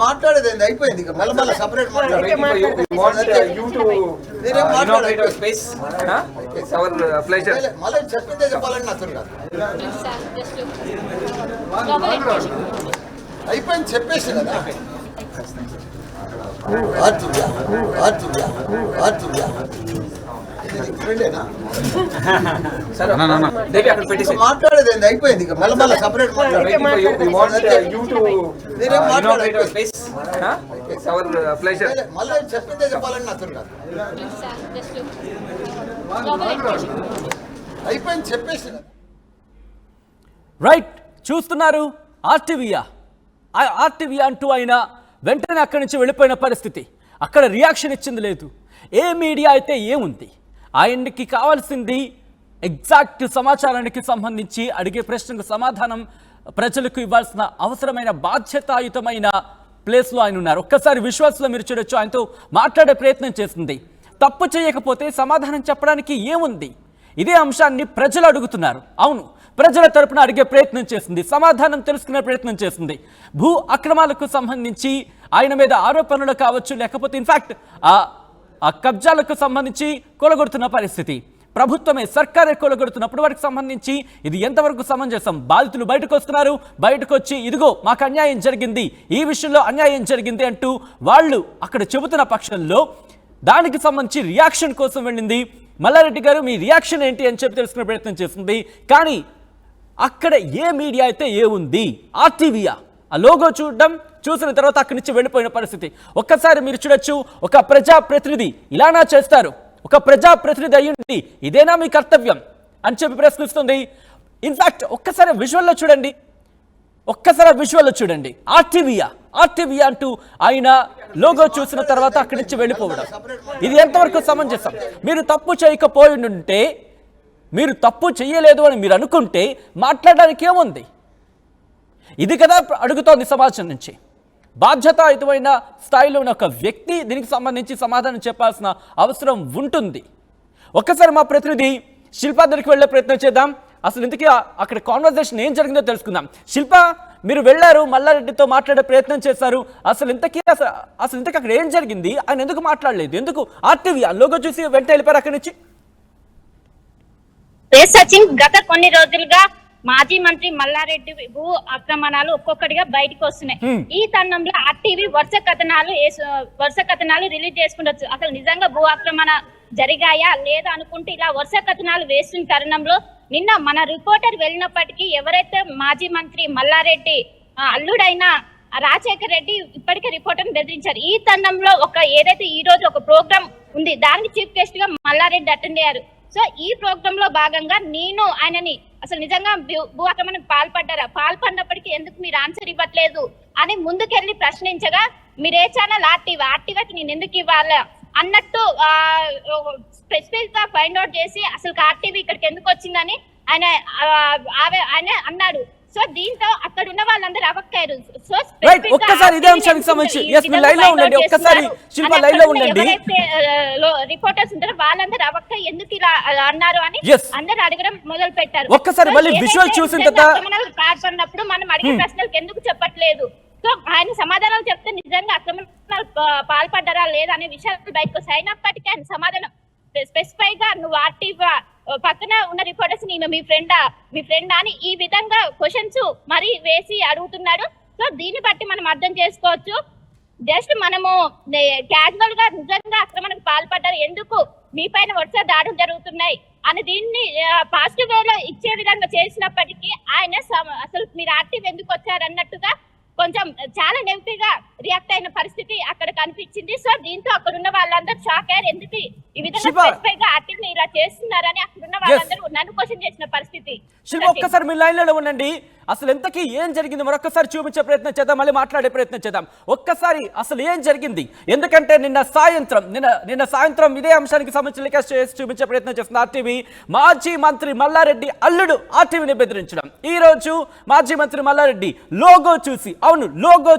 మాట్లాడేది అయిపోయింది మళ్ళీ మళ్ళీ సపరేట్ మళ్ళీ చెప్పిందే చెప్పాలని నాకు అయిపోయింది చెప్పేసి కదా మాట్లాడేది అయిపోయింది మళ్ళీ మళ్ళీ సపరేట్ మళ్ళీ చెప్పిందే చెప్పాలని నాకు అయిపోయింది చెప్పేసి రైట్ చూస్తున్నారు ఆర్టీవీయా అంటూ ఆయన వెంటనే అక్కడి నుంచి వెళ్ళిపోయిన పరిస్థితి. అక్కడ రియాక్షన్ ఇచ్చింది లేదు. ఏ మీడియా అయితే ఏముంది, ఆయనకి కావాల్సింది ఎగ్జాక్ట్ సమాచారానికి సంబంధించి అడిగే ప్రశ్నకు సమాధానం ప్రజలకు ఇవ్వాల్సిన అవసరమైన బాధ్యతాయుతమైన ప్లేస్లో ఆయన ఉన్నారు. ఒక్కసారి విశ్వాసంలో మీరు చూడొచ్చు, ఆయనతో మాట్లాడే ప్రయత్నం చేస్తుంది. తప్పు చేయకపోతే సమాధానం చెప్పడానికి ఏముంది? ఇదే అంశాన్ని ప్రజలు అడుగుతున్నారు. అవును, ప్రజల తరపున అడిగే ప్రయత్నం చేస్తుంది, సమాధానం తెలుసుకునే ప్రయత్నం చేస్తుంది. భూ అక్రమాలకు సంబంధించి ఆయన మీద ఆరోపణలు కావచ్చు, లేకపోతే ఇన్ఫాక్ట్ ఆ కబ్జాలకు సంబంధించి కొలగొడుతున్న పరిస్థితి, ప్రభుత్వమే సర్కారే కొలగొడుతున్నప్పుడు వాటికి సంబంధించి ఇది ఎంతవరకు సమంజసం? బాధితులు బయటకు వస్తున్నారు, బయటకు వచ్చి ఇదిగో మాకు అన్యాయం జరిగింది, ఈ విషయంలో అన్యాయం జరిగింది అంటూ వాళ్ళు అక్కడ చెబుతున్న పక్షంలో దానికి సంబంధించి రియాక్షన్ కోసం వెళ్ళింది మల్లారెడ్డి గారు. మీ రియాక్షన్ ఏంటి అని చెప్పి తెలుసుకునే ప్రయత్నం చేస్తుంది. కానీ అక్కడ ఏ మీడియా అయితే ఏముంది, ఆర్టీవీయా ఆ లోగో చూసిన తర్వాత అక్కడి నుంచి వెళ్ళిపోయిన పరిస్థితి. ఒక్కసారి మీరు చూడొచ్చు, ఒక ప్రజాప్రతినిధి ఇలానా చేస్తారు? ఒక ప్రజాప్రతినిధి అయ్యుండి ఇదేనా మీ కర్తవ్యం అని చెప్పి ప్రశ్నిస్తుంది. ఇన్ఫాక్ట్ ఒక్కసారి విజువల్లో చూడండి, ఆర్టీవీ అంటూ ఆయన లోగో చూసిన తర్వాత అక్కడి నుంచి వెళ్ళిపోవడం, ఇది ఎంతవరకు సమంజసం? మీరు తప్పు చేయకపోయి ఉంటే, మీరు తప్పు చేయలేదు అని మీరు అనుకుంటే మాట్లాడడానికి ఏముంది? ఇది కదా అడుగుతోంది సమాజం నుంచి. బాధ్యతాయుతమైన స్థాయిలో ఉన్న ఒక వ్యక్తి దీనికి సంబంధించి సమాధానం చెప్పాల్సిన అవసరం ఉంటుంది. ఒక్కసారి మా ప్రతినిధి శిల్ప దగ్గరికి వెళ్ళే ప్రయత్నం చేద్దాం. అసలు ఇంతకీ అక్కడ కాన్వర్జేషన్ ఏం జరిగిందో తెలుసుకుందాం. శిల్ప, మీరు వెళ్ళారు, మల్లారెడ్డితో మాట్లాడే ప్రయత్నం చేశారు. అసలు ఇంతకీ అక్కడ ఏం జరిగింది? ఆయన ఎందుకు మాట్లాడలేదు? ఎందుకు ఆర్టీవీ లోగో చూసి వెంట వెళ్ళిపోయారు అక్కడి నుంచి? సచిన్, గత కొన్ని రోజులుగా మాజీ మంత్రి మల్లారెడ్డి భూ ఆక్రమణాలు ఒక్కొక్కటిగా బయటకు వస్తున్నాయి. ఈ తరుణంలో ఆర్టీవీ వరుస కథనాలు రిలీజ్ చేసుకుంటొచ్చు. అసలు నిజంగా భూ ఆక్రమణ జరిగాయా లేదా అనుకుంటే ఇలా వరుస కథనాలు వేస్తున్న తరుణంలో నిన్న మన రిపోర్టర్ వెళ్ళినప్పటికీ ఎవరైతే మాజీ మంత్రి మల్లారెడ్డి అల్లుడైన రాజశేఖర్ రెడ్డి ఇప్పటికే రిపోర్టర్ బెదిరించారు. ఈ తరుణంలో ఏదైతే ఈ రోజు ఒక ప్రోగ్రామ్ ఉంది, దానికి చీఫ్ గెస్ట్ గా మల్లారెడ్డి అటెండ్ అయ్యారు. సో ఈ ప్రోగ్రామ్ లో భాగంగా నేను ఆయనని అసలు నిజంగా భూ ఆక్రమణకు పాల్పడినప్పటికీ ఎందుకు మీరు ఆన్సర్ ఇవ్వట్లేదు అని ముందుకెళ్ళి ప్రశ్నించగా, మీరు ఏ ఛానల్? ఆర్టీవీకి నేను ఎందుకు ఇవ్వాలా అన్నట్టు స్పెసిఫిక్ గా ఫైండ్ అవుట్ చేసి అసలు ఆర్టీవీ ఇక్కడికి ఎందుకు వచ్చిందని ఆయన అన్నాడు. సో దీంతో అక్కడ ఉన్న వాళ్ళందరూ అవక్కయ్యారు. సో ఒక్కసారి ఇదే అంశానికి సంబంధించి రిపోర్టర్స్ ఉంటారు, వాళ్ళందరూ అవక్కయ్య ఎందుకు ఇలా అన్నారు అని అందరూ అడగడం మొదలు పెట్టారు. ఒక్కసారి పాల్పడినప్పుడు మనం అడిగే ప్రశ్నలకు ఎందుకు చెప్పట్లేదు? సో ఆయన సమాధానాలు చెప్తే నిజంగా ఆక్రమణలు పాల్పడ్డారా లేదా అనే విషయాలు బయటకు అయినప్పటికీ ఆయన సమాధానం స్పెసిఫై గా నువ్వు ఆర్టీవీ పక్కన ఉన్న రిపోర్టర్స్ మీ ఫ్రెండా అని ఈ విధంగా క్వశ్చన్స్ మరి వేసి అడుగుతున్నాడు. సో దీన్ని బట్టి మనం అర్థం చేసుకోవచ్చు, జస్ట్ మనము క్యాజువల్ గా నిజంగా ఆక్రమణకు పాల్పడ్డారు, ఎందుకు మీ పైన వరుస దాడులు జరుగుతున్నాయి అని దీన్ని పాజిటివ్ వేలో ఇచ్చే విధంగా చేసినప్పటికీ ఆయన అసలు మీరు ఆర్టీవీ ఎందుకు వచ్చారు అన్నట్టుగా కొంచెం చాలా నెగిటివ్ గా రియాక్ట్ అయిన పరిస్థితి అక్కడ కనిపించింది. సో దీంతో అక్కడ ఉన్న వాళ్ళందరూ షాక్ అయ్యారు, ఎందుకు ఈ విధంగా ఆర్టీవీ ఇలా చేస్తున్నారని అక్కడ ఉన్న వాళ్ళందరూ నన్ను క్వశ్చన్ చేసిన పరిస్థితి. ఒక్కసారి మీ లైన్ లో ఉండండి. అసలు ఎంతకీ ఏం జరిగింది మరొకసారి చూపించే ప్రయత్నం చేద్దాం, మళ్ళీ మాట్లాడే ప్రయత్నం చేద్దాం. ఒక్కసారి అసలు ఏం జరిగింది, ఎందుకంటే నిన్న సాయంత్రం ఇదే అంశానికి సంబంధించి టెలికాస్ట్ చేసి చూపించే ప్రయత్నం చేస్తుంది ఆర్టీవీ. మాజీ మంత్రి మల్లారెడ్డి అల్లుడు ఆర్టీవీని బెదిరించడం. ఈ రోజు మాజీ మంత్రి మల్లారెడ్డి లోగో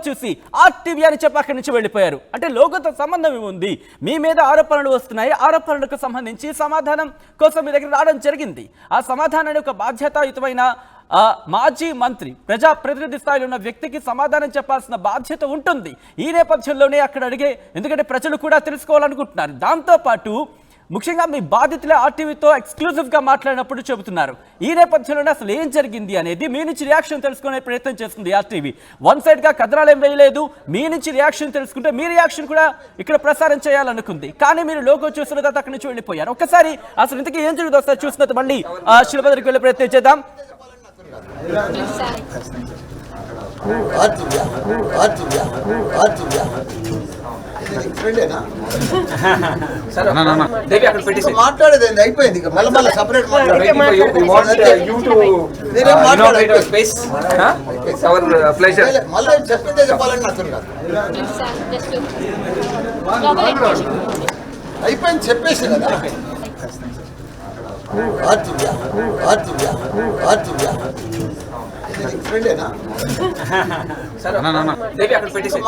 చూసి ఆర్టీవీ అని చెప్పి అక్కడి నుంచి వెళ్ళిపోయారు. అంటే లోగోతో సంబంధం ఏముంది, మీ మీద ఆరోపణలు వస్తున్నాయి, ఆరోపణలకు సంబంధించి సమాధానం కోసం మీ దగ్గర రావడం జరిగింది. ఆ సమాధానాన్ని ఒక బాధ్యతాయుతమైన మాజీ మంత్రి ప్రజాప్రతినిధి స్థాయిలో ఉన్న వ్యక్తికి సమాధానం చెప్పాల్సిన బాధ్యత ఉంటుంది. ఈ నేపథ్యంలోనే అక్కడ అడిగే, ఎందుకంటే ప్రజలు కూడా తెలుసుకోవాలనుకుంటున్నారు. దాంతోపాటు ముఖ్యంగా మీ బాధితులే ఆర్టీవీతో ఎక్స్క్లూజివ్గా మాట్లాడినప్పుడు చెబుతున్నారు. ఈ నేపథ్యంలోనే అసలు ఏం జరిగింది అనేది మీ నుంచి రియాక్షన్ తెలుసుకునే ప్రయత్నం చేస్తుంది ఆర్టీవీ. వన్ సైడ్గా కథనాలు ఏం వేయలేదు, మీ నుంచి రియాక్షన్ తెలుసుకుంటే మీ రియాక్షన్ కూడా ఇక్కడ ప్రసారం చేయాలనుకుంది. కానీ మీరు లోగో చూసిన తర్వాత అక్కడి నుంచి వెళ్ళిపోయారు. ఒక్కసారి అసలు ఇంతకీ ఏం జరుగుతుంది ఒకసారి చూసిన తర్వాత మళ్ళీ శిల్ప దగ్గరికి వెళ్ళే ప్రయత్నం చేద్దాం. మాట్లాడేది అయిపోయింది, మళ్ళీ సపరేట్ మళ్ళీ చెప్పిందే చెప్పాలని అతను కాదు. అయిపోయింది చెప్పేసి కదా.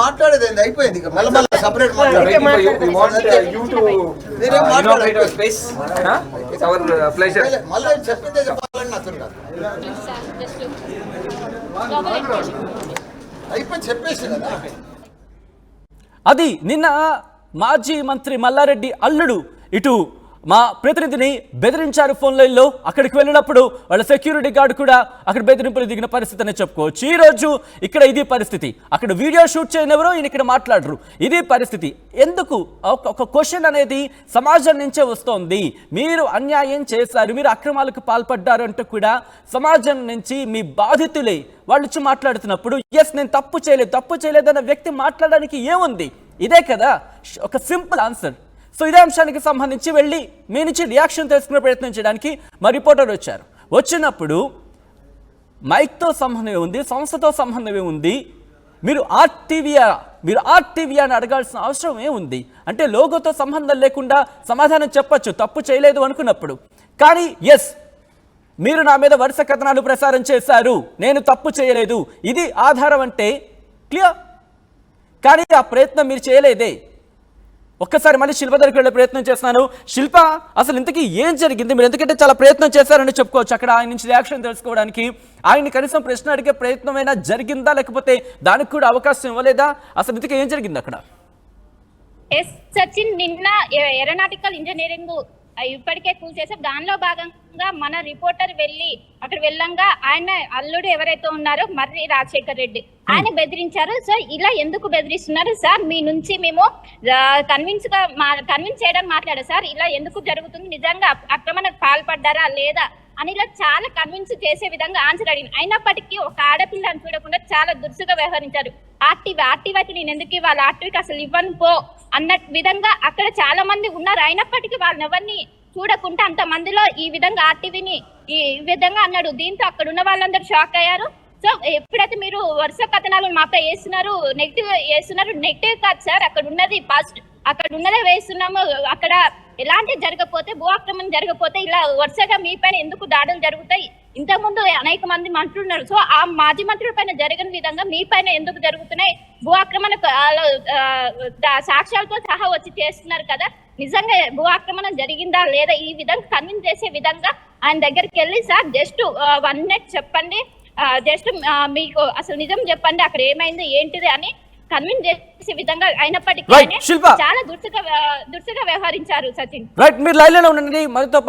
మాట్లాడేది అయిపోయింది, మళ్ళీ సపరేట్ మళ్ళీ చెప్పిందే చెప్పాలని అతను కాదు. అయిపోయింది చెప్పేసి కదా. అది నిన్న మాజీ మంత్రి మల్లారెడ్డి అల్లుడు ఇటు మా ప్రతినిధిని బెదిరించారు ఫోన్ లైన్లో. అక్కడికి వెళ్ళినప్పుడు వాళ్ళ సెక్యూరిటీ గార్డు కూడా అక్కడ బెదిరింపులు దిగిన పరిస్థితి అనే చెప్పుకోవచ్చు. ఈ రోజు ఇక్కడ ఇది పరిస్థితి, అక్కడ వీడియో షూట్ చేయనివ్వరు, ఈయన ఇక్కడ మాట్లాడరు, ఇది పరిస్థితి. ఎందుకు ఒక క్వశ్చన్ అనేది సమాజం నుంచే వస్తోంది. మీరు అన్యాయం చేశారు, మీరు అక్రమాలకు పాల్పడ్డారు అంటూ కూడా సమాజం నుంచి మీ బాధితులే వాళ్ళు వచ్చి మాట్లాడుతున్నప్పుడు, ఎస్ నేను తప్పు చేయలేదన్న వ్యక్తి మాట్లాడడానికి ఏముంది? ఇదే కదా ఒక సింపుల్ ఆన్సర్. సో ఇదే అంశానికి సంబంధించి వెళ్ళి మీ నుంచి రియాక్షన్ తెలుసుకునే ప్రయత్నం చేయడానికి మా రిపోర్టర్ వచ్చారు. వచ్చినప్పుడు మైక్తో సంబంధమే ఉంది, సంస్థతో సంబంధమే ఉంది, మీరు ఆర్టీవీ అని అడగాల్సిన అవసరం ఏముంది? అంటే లోగోతో సంబంధం లేకుండా సమాధానం చెప్పచ్చు తప్పు చేయలేదు అనుకున్నప్పుడు. కానీ ఎస్ మీరు నా మీద వరుస కథనాలు ప్రసారం చేశారు, నేను తప్పు చేయలేదు, ఇది ఆధారం అంటే క్లియర్. కానీ ఆ ప్రయత్నం మీరు చేయలేదే. ఒక్కసారి మళ్ళీ శిల్ప దగ్గరికి వెళ్ళే ప్రయత్నం చేస్తున్నాను. శిల్ప, అసలు ఇంతకీ ఏం జరిగింది? మీరు ఎందుకంటే చాలా ప్రయత్నం చేశారని చెప్పుకోవచ్చు అక్కడ ఆయన నుంచి రియాక్షన్ తెలుసుకోవడానికి. ఆయన్ని కనీసం ప్రశ్న అడిగే ప్రయత్నమైనా జరిగిందా, లేకపోతే దానికి కూడా అవకాశం ఇవ్వలేదా? అసలు ఇంతకీ ఏం జరిగింది అక్కడ? సచిన్, నిన్న ఏరోనాటికల్ ఇంజనీరింగ్ ఇప్పటికే కూల్చేసారు. దానిలో భాగంగా మన రిపోర్టర్ అక్కడ వెళ్ళంగా ఆయన అల్లుడు ఎవరైతే ఉన్నారో మర్రి రాజశేఖర్ రెడ్డి, ఆయన బెదిరించారు. సో ఇలా ఎందుకు బెదిరిస్తున్నారు సార్, మీ నుంచి మేము కన్విన్స్ చేయడానికి మాట్లాడారు సార్, ఇలా ఎందుకు జరుగుతుంది, నిజంగా అక్రమానికి పాల్పడ్డారా లేదా అని ఇలా చాలా కన్విన్స్ చేసే విధంగా ఆన్సర్ అడిగింది. అయినప్పటికీ ఒక ఆడపిల్లని చూడకుండా చాలా దురుసుగా వ్యవహరించారు. ఆర్టీవీ అయితే నేను ఎందుకు ఇవ్వాలి, ఆర్టీవీకి అసలు ఇవ్వను పో అన్న విధంగా అక్కడ చాలా మంది ఉన్నారు. అయినప్పటికీ వాళ్ళని ఎవరిని చూడకుండా అంత మందిలో ఈ విధంగా ఆర్టీవీని ఈ విధంగా అన్నాడు. దీంతో అక్కడ ఉన్న వాళ్ళందరూ షాక్ అయ్యారు. సో ఎప్పుడైతే మీరు వరుస కథనాలు మాపై నెగిటివ్ కాదు సార్, అక్కడ ఉన్నది పాజిటివ్, అక్కడ ఉన్నదే వేస్తున్నాము. అక్కడ ఎలాంటి జరగకపోతే, భూ ఆక్రమణ జరగకపోతే ఇలా వరుసగా మీ పైన ఎందుకు దాడులు జరుగుతాయి? ఇంతకుముందు అనేక మంది మంత్రులు ఉన్నారు. సో ఆ మాజీ మంత్రుల పైన జరగని విధంగా మీ పైన ఎందుకు జరుగుతున్నాయి? భూ ఆక్రమణ సాక్ష్యాలతో సహా వచ్చి చేస్తున్నారు కదా, నిజంగా భూ ఆక్రమణ జరిగిందా లేదా ఈ విధంగా కన్విన్స్ చేసే విధంగా ఆయన దగ్గరికి వెళ్ళి, సార్ జస్ట్ 1 minute చెప్పండి, జస్ట్ మీకు అసలు నిజం చెప్పండి, అక్కడ ఏమైంది ఏంటిది అని కన్విన్స్ చేసే విధంగా అయినప్పటికీ చాలా దురుసుగా వ్యవహరించారు సచిన్. రైట్, మీరు లైన్ లో ఉండండి. మనతో